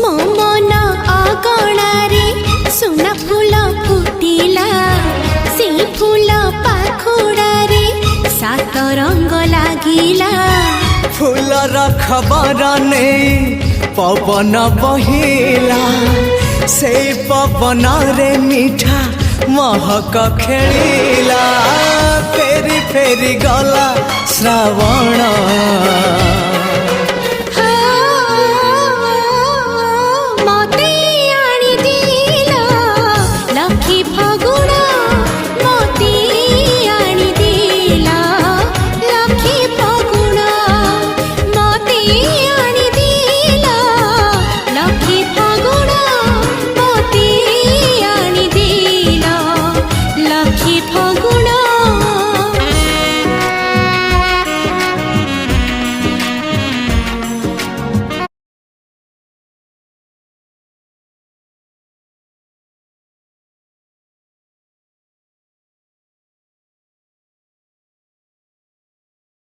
मो मन अगणारे सुना फूल फुटिला से फूल पाखुड़ारे सात रंग लागिला फूलर खबर नहीं पवन बहिला से पवन रे मीठा महक खेलिला फेरी फेरी गला श्रावण